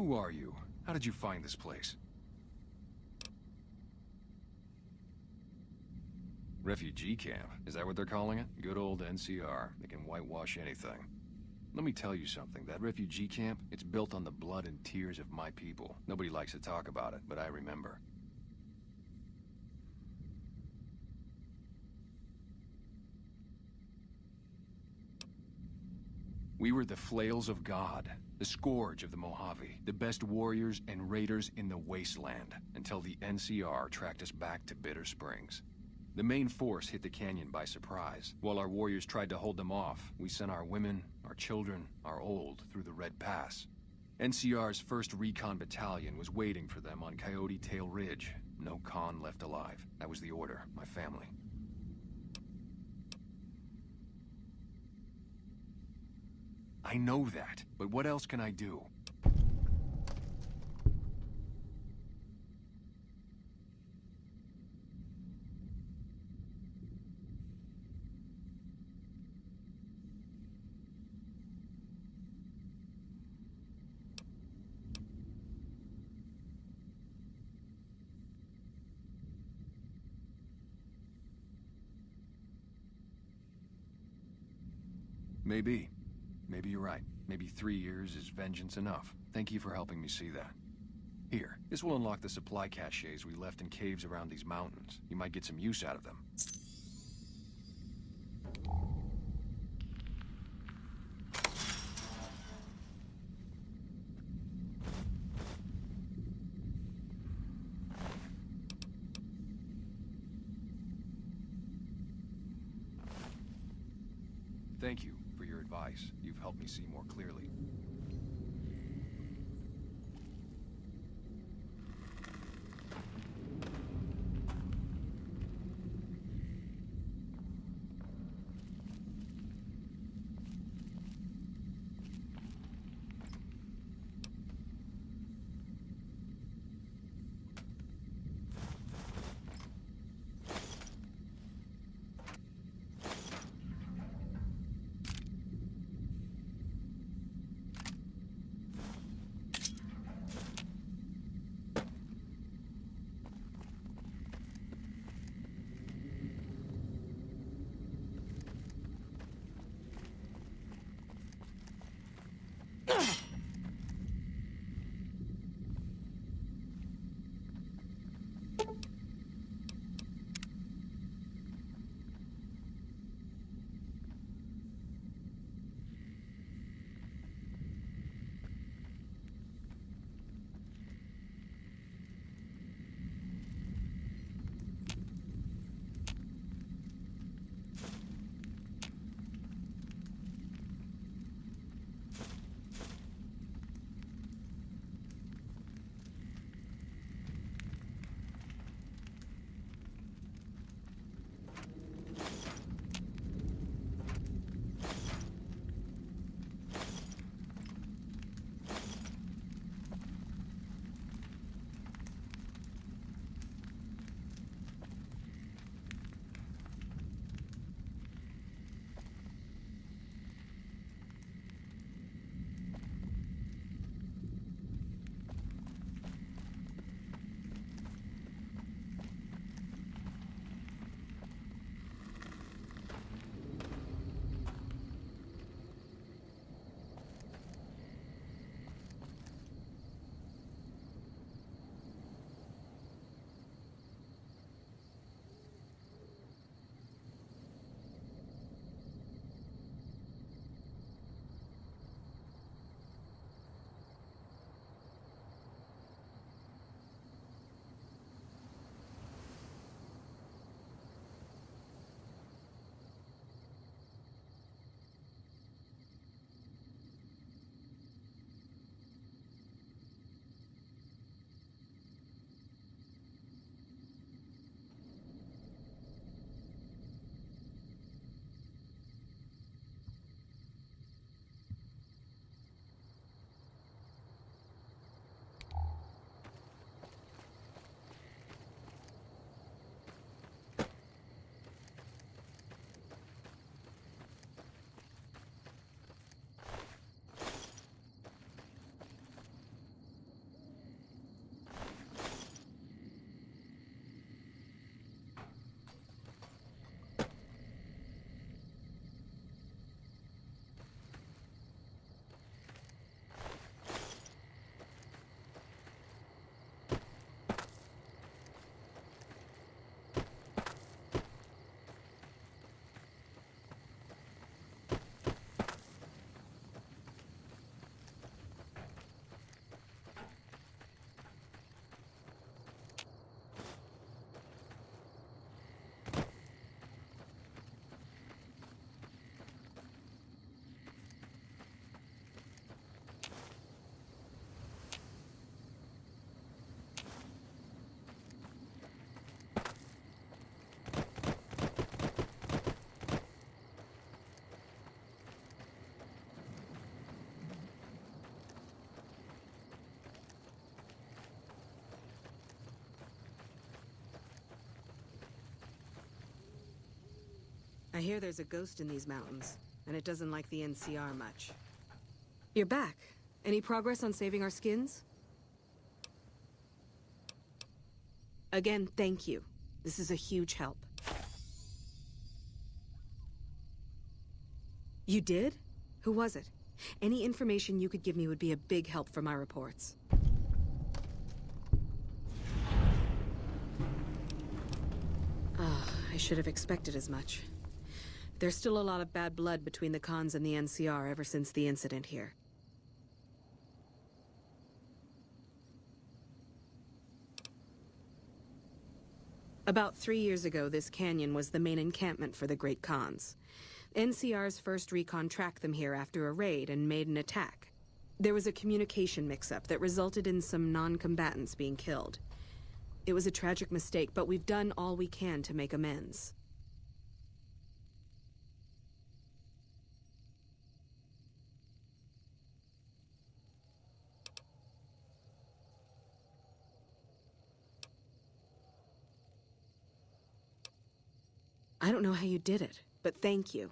Who are you? How did you find this place? Refugee camp? Is that what they're calling it? Good old NCR. They can whitewash anything. Let me tell you something. That refugee camp, it's built on the blood and tears of my people. Nobody likes to talk about it, but I remember. We were the flails of God, the scourge of the Mojave, the best warriors and raiders in the wasteland, until the NCR tracked us back to Bitter Springs. The main force hit the canyon by surprise. While our warriors tried to hold them off, we sent our women, our children, our old through the Red Pass. NCR's 1st Recon Battalion was waiting for them on Coyote Tail Ridge. No con left alive. That was the order, my family. I know that, but what else can I do? Maybe. Maybe you're right. Maybe 3 years is vengeance enough. Thank you for helping me see that. Here, this will unlock the supply caches we left in caves around these mountains. You might get some use out of them. Thank you for your advice. You've helped me see more clearly. I hear there's a ghost in these mountains, and it doesn't like the NCR much. You're back. Any progress on saving our skins? Again, thank you. This is a huge help. You did? Who was it? Any information you could give me would be a big help for my reports. I should have expected as much. There's still a lot of bad blood between the Khans and the NCR ever since the incident here. About 3 years ago, this canyon was the main encampment for the Great Khans. NCR's first recon tracked them here after a raid and made an attack. There was a communication mix-up that resulted in some non-combatants being killed. It was a tragic mistake, but we've done all we can to make amends. I don't know how you did it, but thank you.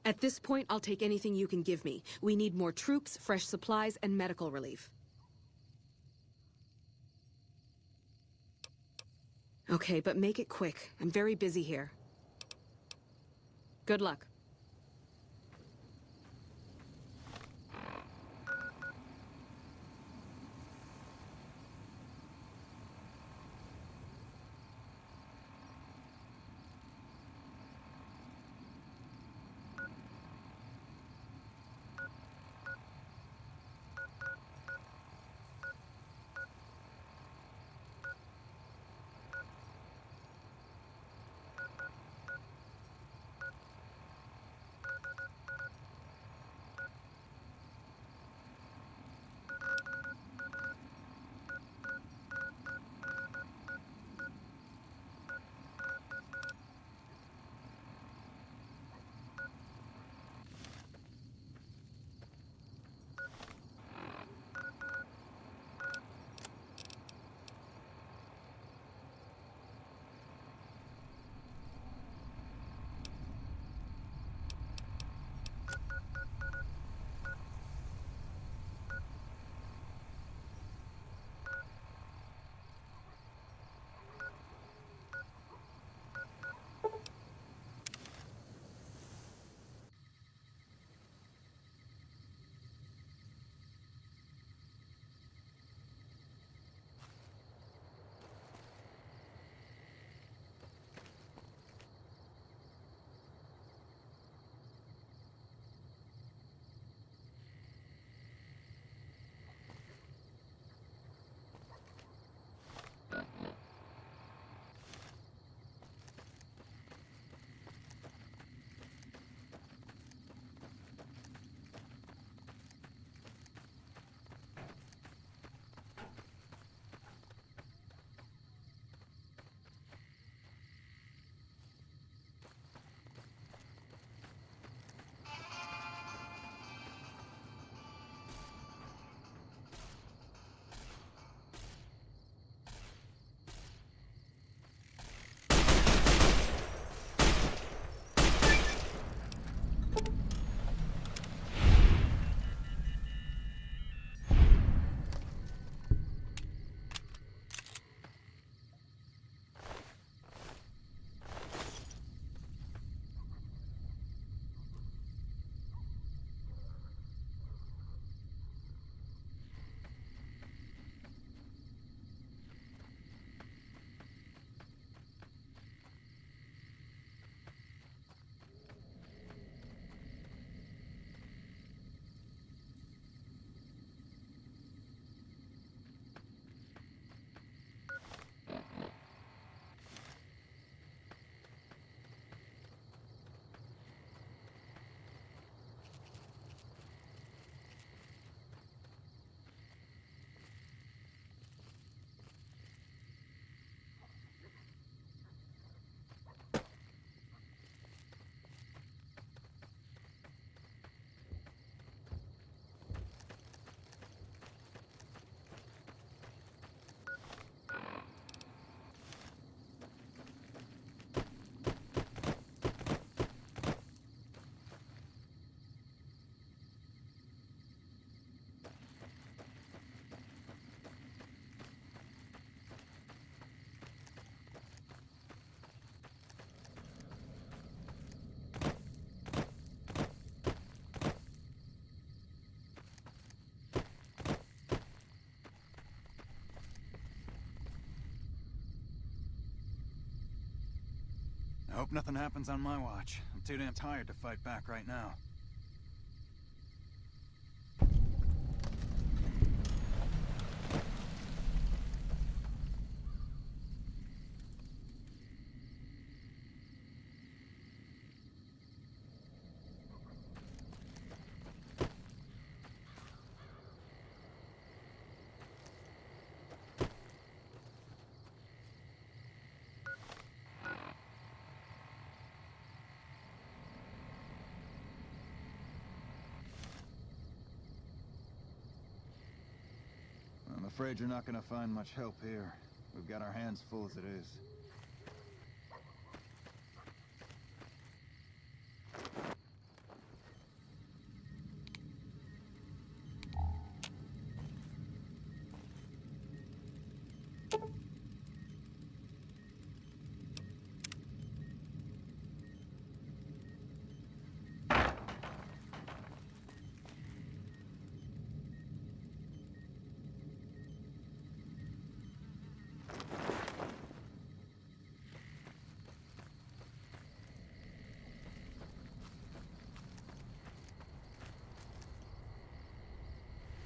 At this point, I'll take anything you can give me. We need more troops, fresh supplies, and medical relief. Okay, but make it quick. I'm very busy here. Good luck. Hope nothing happens on my watch. I'm too damn tired to fight back right now. I'm afraid you're not gonna find much help here. We've got our hands full as it is.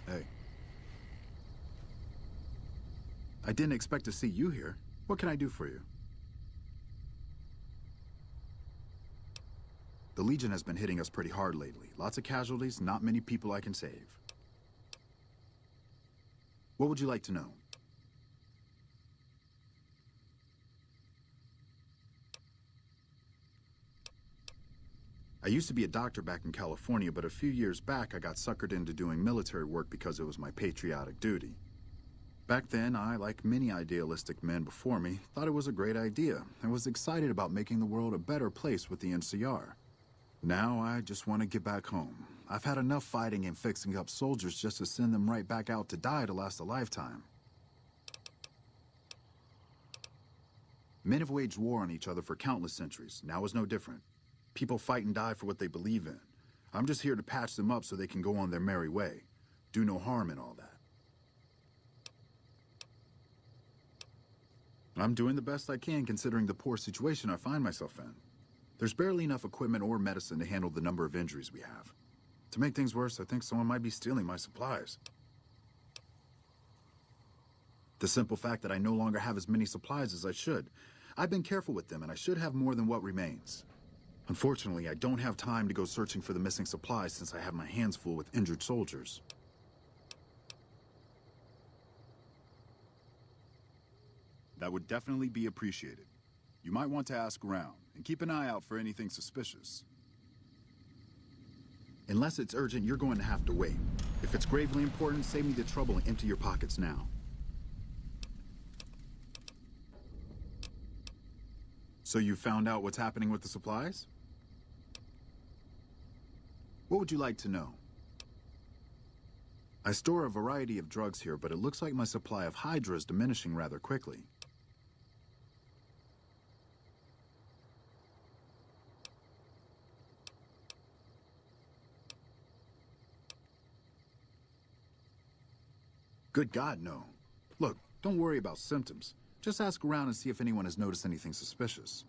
Hey. I didn't expect to see you here. What can I do for you? The Legion has been hitting us pretty hard lately. Lots of casualties, not many people I can save. What would you like to know? I used to be a doctor back in California, but a few years back I got suckered into doing military work because it was my patriotic duty. Back then, I, like many idealistic men before me, thought it was a great idea and was excited about making the world a better place with the NCR. Now I just want to get back home. I've had enough fighting and fixing up soldiers just to send them right back out to die to last a lifetime. Men have waged war on each other for countless centuries. Now is no different. People fight and die for what they believe in. I'm just here to patch them up so they can go on their merry way. Do no harm in all that. I'm doing the best I can considering the poor situation I find myself in. There's barely enough equipment or medicine to handle the number of injuries we have. To make things worse, I think someone might be stealing my supplies. The simple fact that I no longer have as many supplies as I should. I've been careful with them and I should have more than what remains. Unfortunately, I don't have time to go searching for the missing supplies since I have my hands full with injured soldiers. That would definitely be appreciated. You might want to ask around, and keep an eye out for anything suspicious. Unless it's urgent, you're going to have to wait. If it's gravely important, save me the trouble and empty your pockets now. So you found out what's happening with the supplies? What would you like to know? I store a variety of drugs here, but it looks like my supply of Hydra is diminishing rather quickly. Good God, no. Look, don't worry about symptoms. Just ask around and see if anyone has noticed anything suspicious.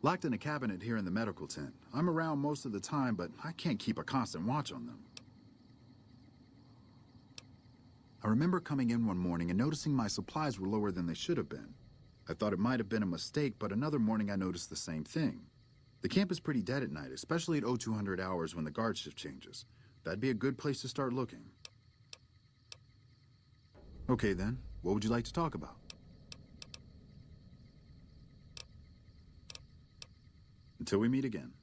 Locked in a cabinet here in the medical tent. I'm around most of the time, but I can't keep a constant watch on them. I remember coming in one morning and noticing my supplies were lower than they should have been. I thought it might have been a mistake, but another morning I noticed the same thing. The camp is pretty dead at night, especially at 0200 hours when the guard shift changes. That'd be a good place to start looking. Okay then, what would you like to talk about? Until we meet again.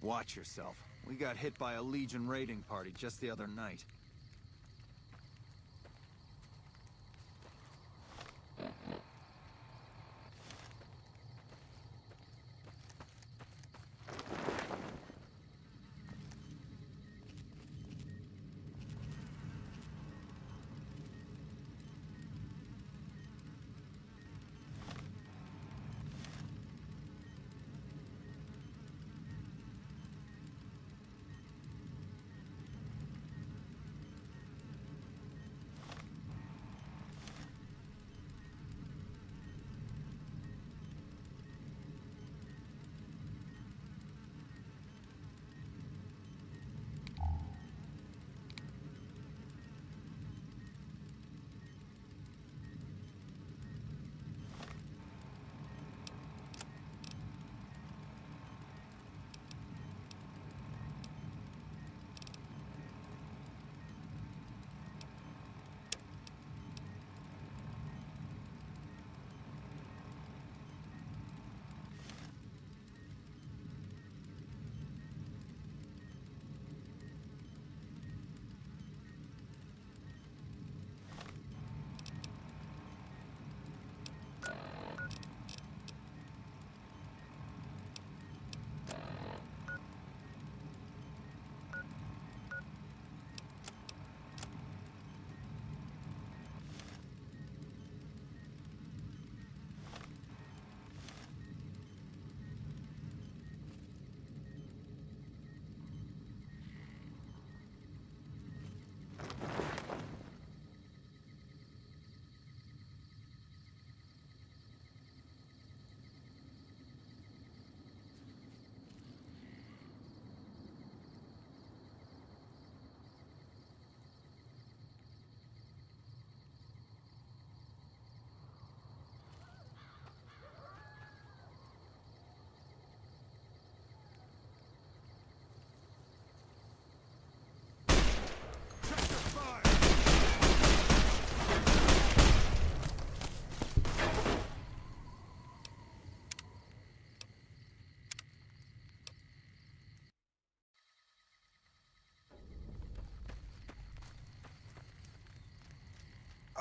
Watch yourself. We got hit by a Legion raiding party just the other night.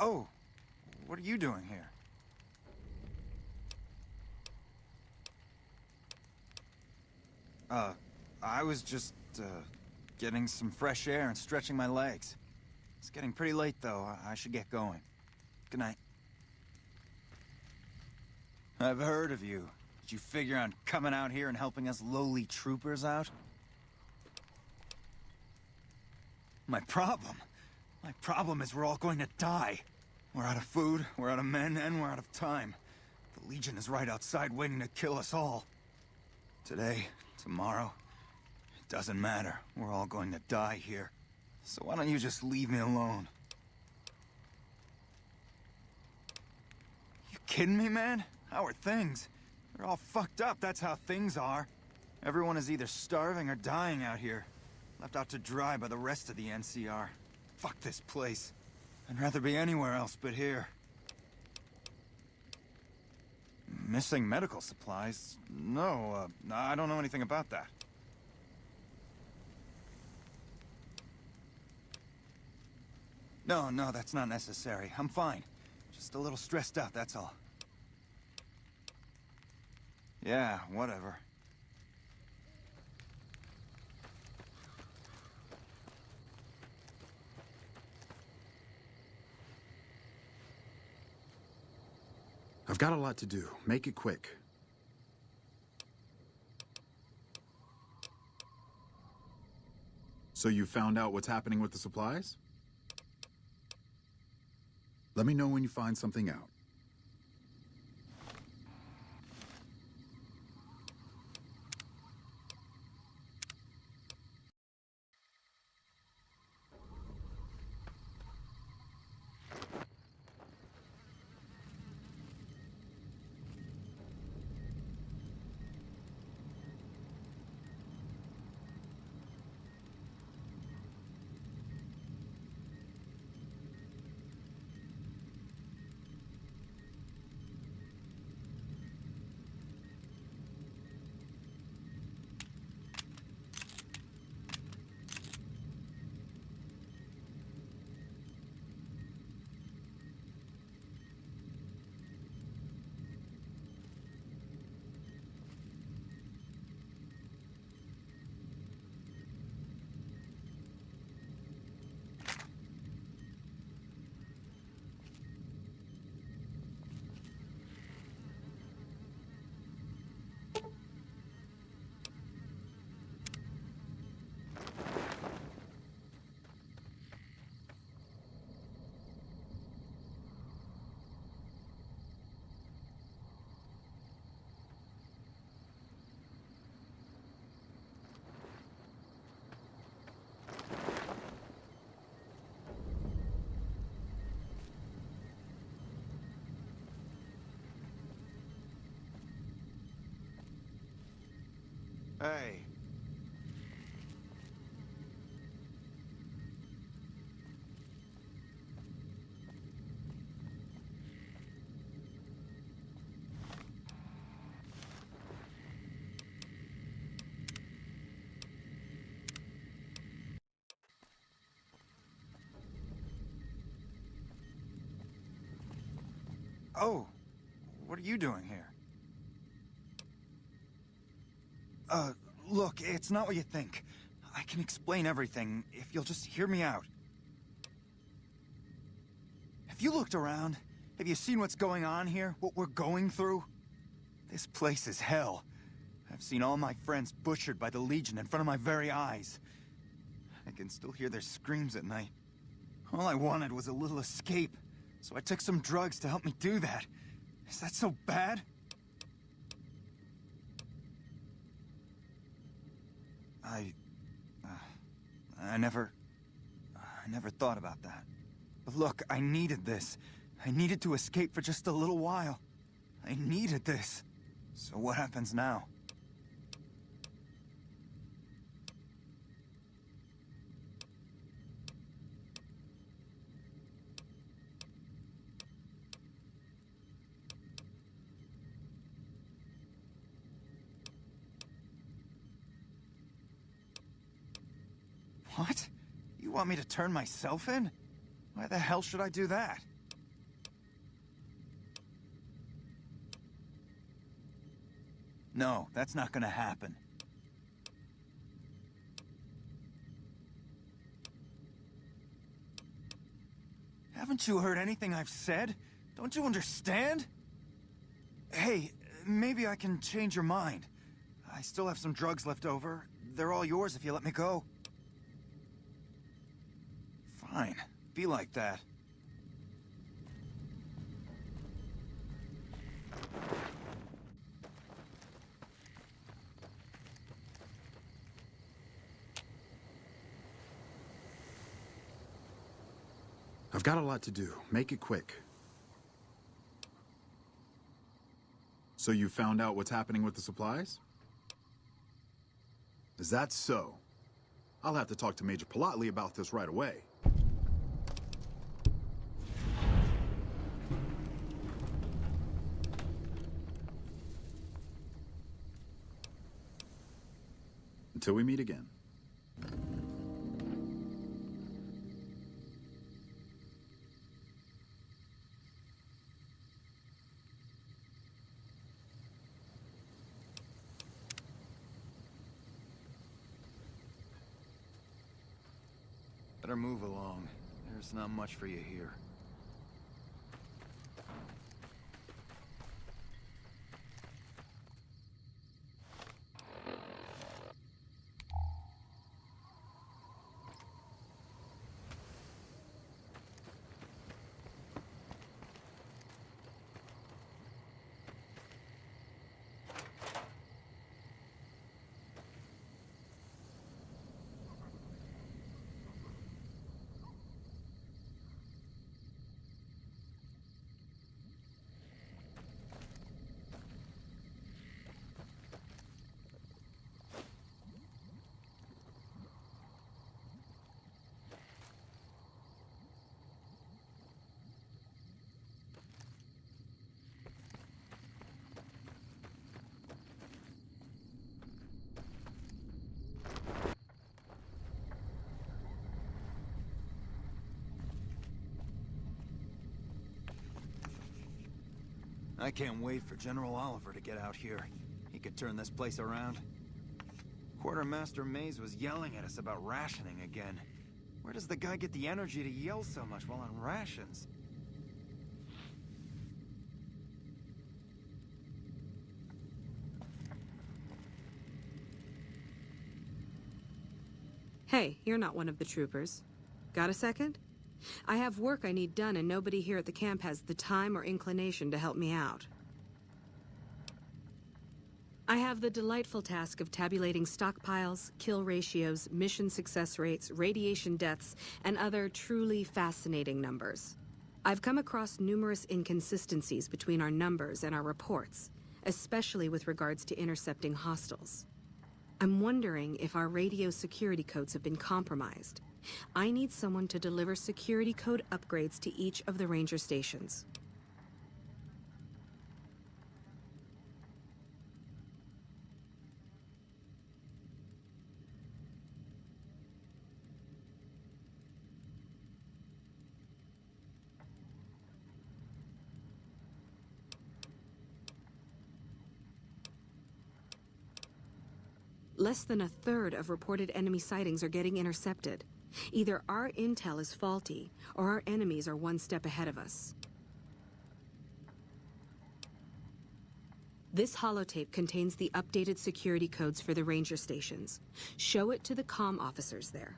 Oh, what are you doing here? I was just, getting some fresh air and stretching my legs. It's getting pretty late, though. I should get going. Good night. I've heard of you. Did you figure on coming out here and helping us lowly troopers out? My problem is we're all going to die. We're out of food, we're out of men, and we're out of time. The Legion is right outside waiting to kill us all. Today, tomorrow, it doesn't matter. We're all going to die here. So why don't you just leave me alone? You kidding me, man? How are things? They're all fucked up, that's how things are. Everyone is either starving or dying out here. Left out to dry by the rest of the NCR. Fuck this place. I'd rather be anywhere else but here. Missing medical supplies? No, I don't know anything about that. No, that's not necessary. I'm fine. Just a little stressed out, that's all. Yeah, whatever. I've got a lot to do. Make it quick. So you found out what's happening with the supplies? Let me know when you find something out. Hey. Oh, what are you doing here? Look, it's not what you think. I can explain everything if you'll just hear me out. Have you looked around? Have you seen what's going on here? What we're going through? This place is hell. I've seen all my friends butchered by the Legion in front of my very eyes. I can still hear their screams at night. All I wanted was a little escape, so I took some drugs to help me do that. Is that so bad? I never thought about that. But look, I needed this. I needed to escape for just a little while. I needed this. So what happens now? What? You want me to turn myself in? Why the hell should I do that? No, that's not gonna happen. Haven't you heard anything I've said? Don't you understand? Hey, maybe I can change your mind. I still have some drugs left over. They're all yours if you let me go. Fine. Be like that. I've got a lot to do. Make it quick. So you found out what's happening with the supplies? Is that so? I'll have to talk to Major Politely about this right away. Until we meet again. Better move along. There's not much for you here. I can't wait for General Oliver to get out here. He could turn this place around. Quartermaster Mays was yelling at us about rationing again. Where does the guy get the energy to yell so much while on rations? Hey, you're not one of the troopers. Got a second? I have work I need done, and nobody here at the camp has the time or inclination to help me out. I have the delightful task of tabulating stockpiles, kill ratios, mission success rates, radiation deaths, and other truly fascinating numbers. I've come across numerous inconsistencies between our numbers and our reports, especially with regards to intercepting hostiles. I'm wondering if our radio security codes have been compromised. I need someone to deliver security code upgrades to each of the ranger stations. Less than a third of reported enemy sightings are getting intercepted. Either our intel is faulty, or our enemies are one step ahead of us. This holotape contains the updated security codes for the ranger stations. Show it to the comm officers there.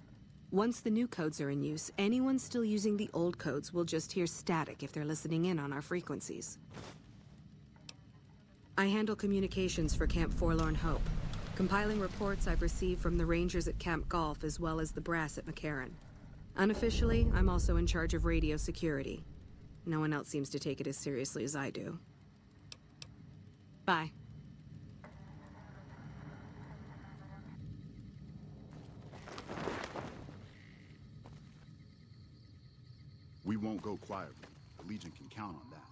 Once the new codes are in use, anyone still using the old codes will just hear static if they're listening in on our frequencies. I handle communications for Camp Forlorn Hope, compiling reports I've received from the Rangers at Camp Golf as well as the brass at McCarran. Unofficially, I'm also in charge of radio security. No one else seems to take it as seriously as I do. Bye. We won't go quietly. The Legion can count on that.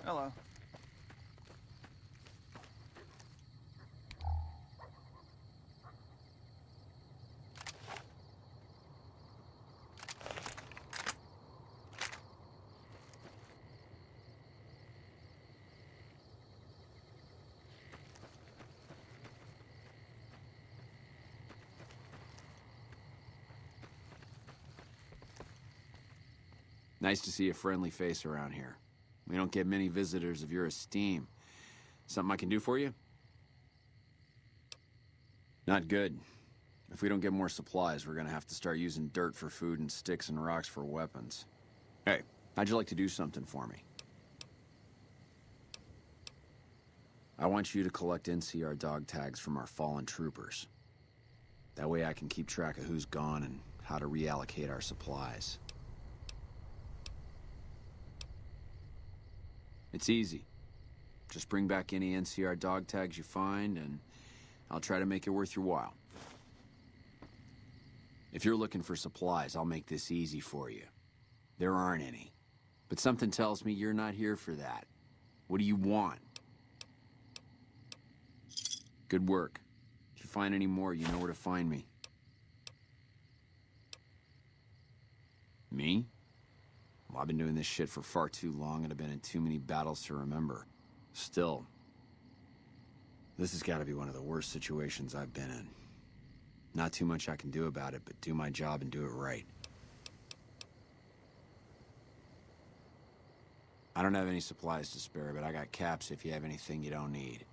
Hello. Nice to see a friendly face around here. We don't get many visitors of your esteem. Something I can do for you? Not good. If we don't get more supplies, we're gonna have to start using dirt for food and sticks and rocks for weapons. Hey, how'd you like to do something for me? I want you to collect NCR dog tags from our fallen troopers. That way I can keep track of who's gone and how to reallocate our supplies. It's easy. Just bring back any NCR dog tags you find, and I'll try to make it worth your while. If you're looking for supplies, I'll make this easy for you. There aren't any. But something tells me you're not here for that. What do you want? Good work. If you find any more, you know where to find me. Me? Well, I've been doing this shit for far too long, and I've been in too many battles to remember. Still, this has got to be one of the worst situations I've been in. Not too much I can do about it, but do my job and do it right. I don't have any supplies to spare, but I got caps if you have anything you don't need.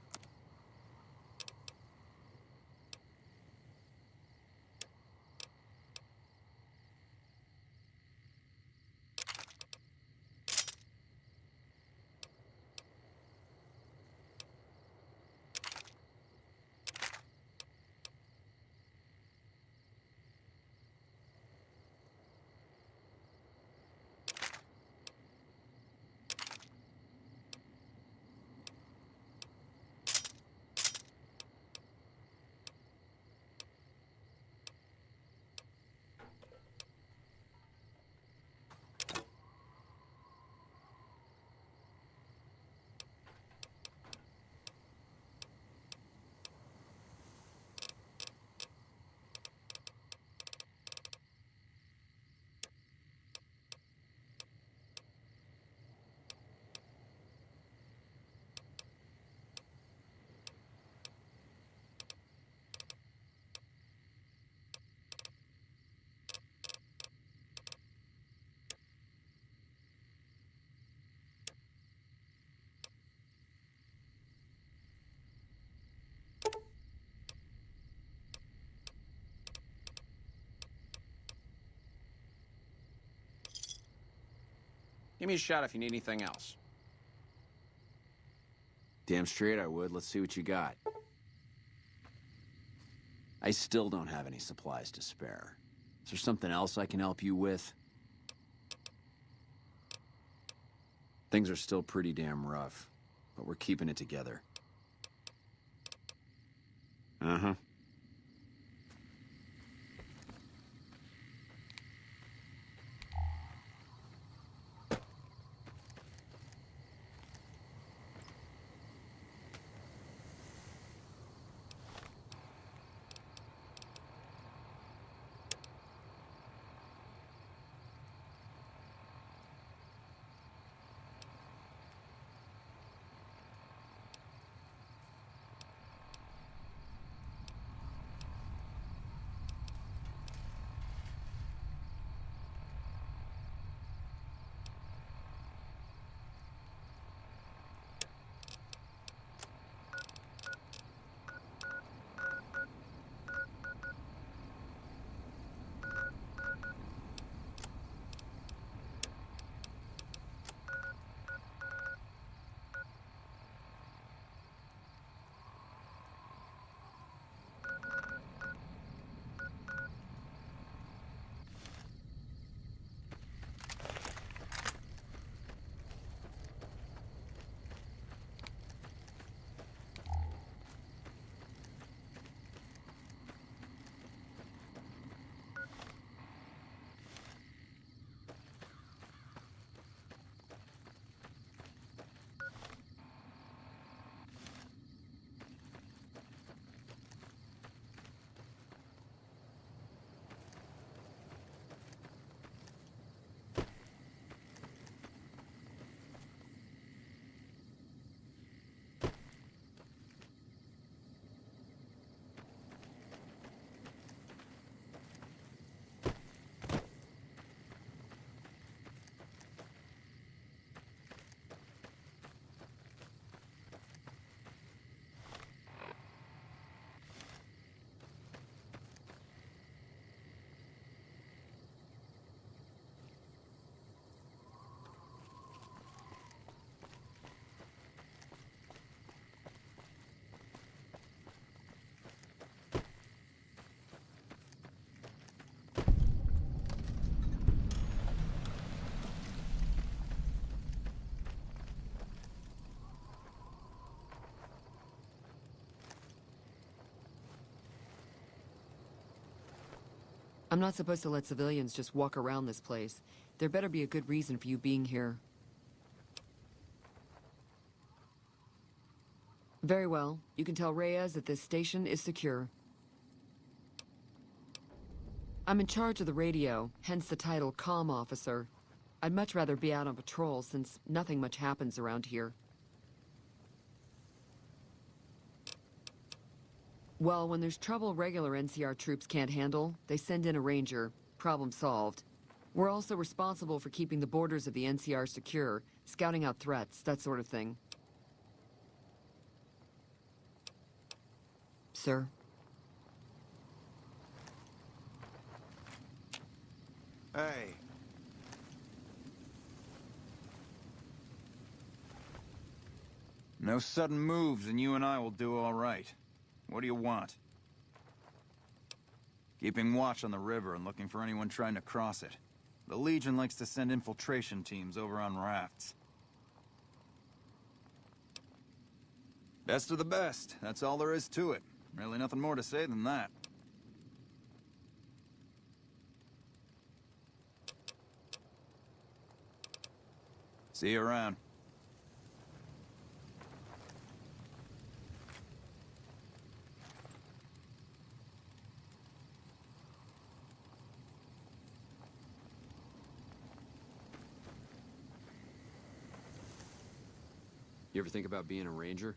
Give me a shout if you need anything else. Damn straight I would. Let's see what you got. I still don't have any supplies to spare. Is there something else I can help you with? Things are still pretty damn rough, but we're keeping it together. Uh-huh. I'm not supposed to let civilians just walk around this place. There better be a good reason for you being here. Very well. You can tell Reyes that this station is secure. I'm in charge of the radio, hence the title Comm Officer. I'd much rather be out on patrol since nothing much happens around here. Well, when there's trouble regular NCR troops can't handle, they send in a ranger. Problem solved. We're also responsible for keeping the borders of the NCR secure, scouting out threats, that sort of thing. Sir? Hey. No sudden moves and you and I will do all right. What do you want? Keeping watch on the river and looking for anyone trying to cross it. The Legion likes to send infiltration teams over on rafts. Best of the best. That's all there is to it. Really nothing more to say than that. See you around. You ever think about being a ranger?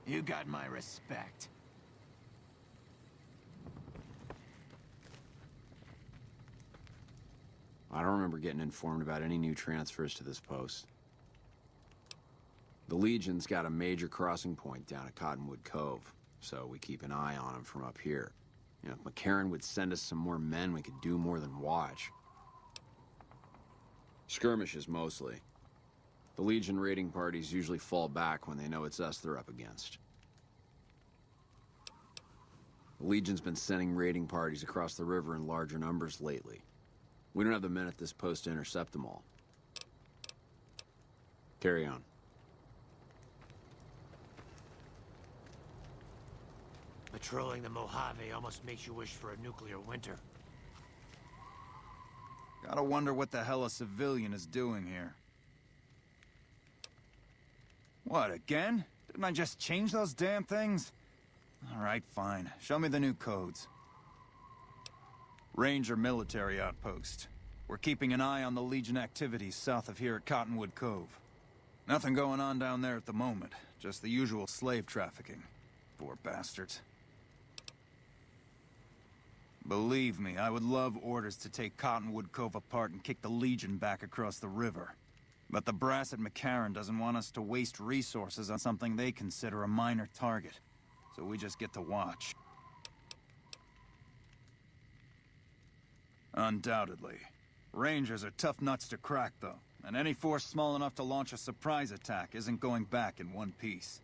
You got my respect. I don't remember getting informed about any new transfers to this post. The Legion's got a major crossing point down at Cottonwood Cove, so we keep an eye on them from up here. You know, if McCarran would send us some more men, we could do more than watch. Skirmishes, mostly. The Legion raiding parties usually fall back when they know it's us they're up against. The Legion's been sending raiding parties across the river in larger numbers lately. We don't have the men at this post to intercept them all. Carry on. Patrolling the Mojave almost makes you wish for a nuclear winter. Gotta wonder what the hell a civilian is doing here. What, again? Didn't I just change those damn things? All right, fine. Show me the new codes. Ranger military outpost. We're keeping an eye on the Legion activities south of here at Cottonwood Cove. Nothing going on down there at the moment. Just the usual slave trafficking. Poor bastards. Believe me, I would love orders to take Cottonwood Cove apart and kick the Legion back across the river. But the brass at McCarran doesn't want us to waste resources on something they consider a minor target. So we just get to watch. Undoubtedly. Rangers are tough nuts to crack, though. And any force small enough to launch a surprise attack isn't going back in one piece.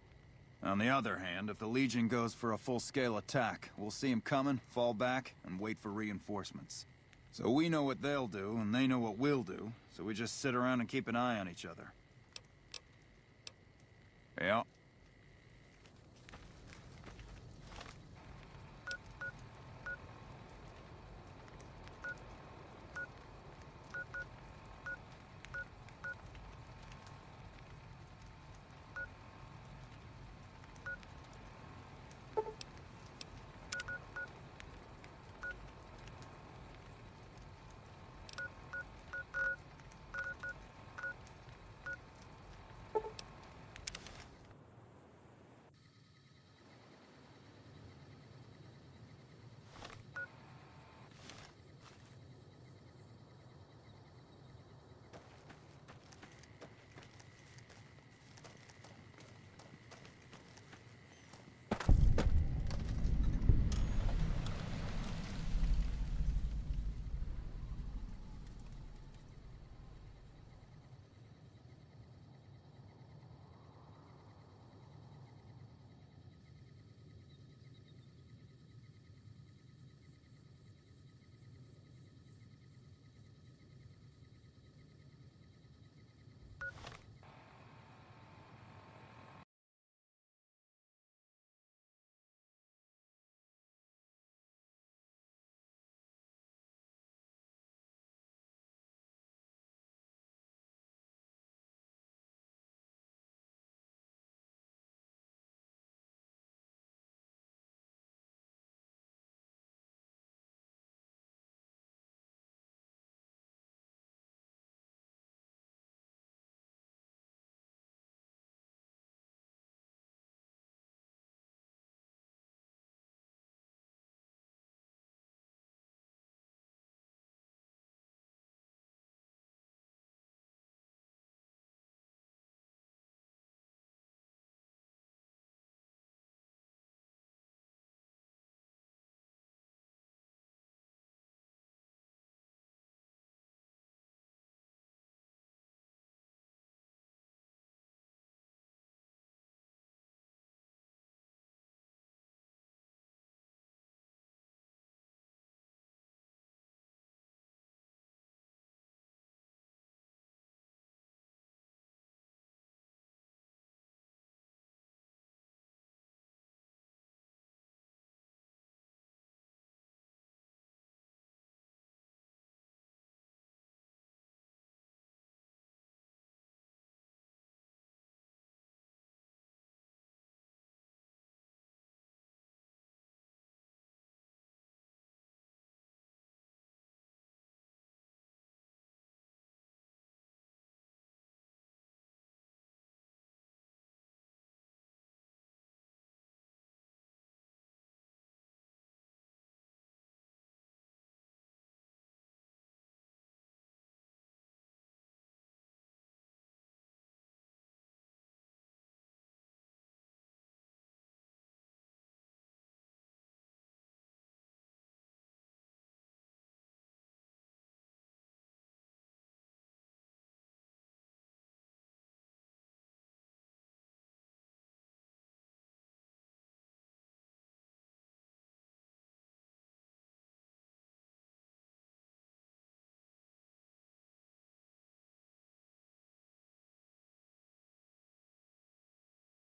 On the other hand, if the Legion goes for a full-scale attack, we'll see them coming, fall back, and wait for reinforcements. So we know what they'll do, and they know what we'll do, so we just sit around and keep an eye on each other. Yeah,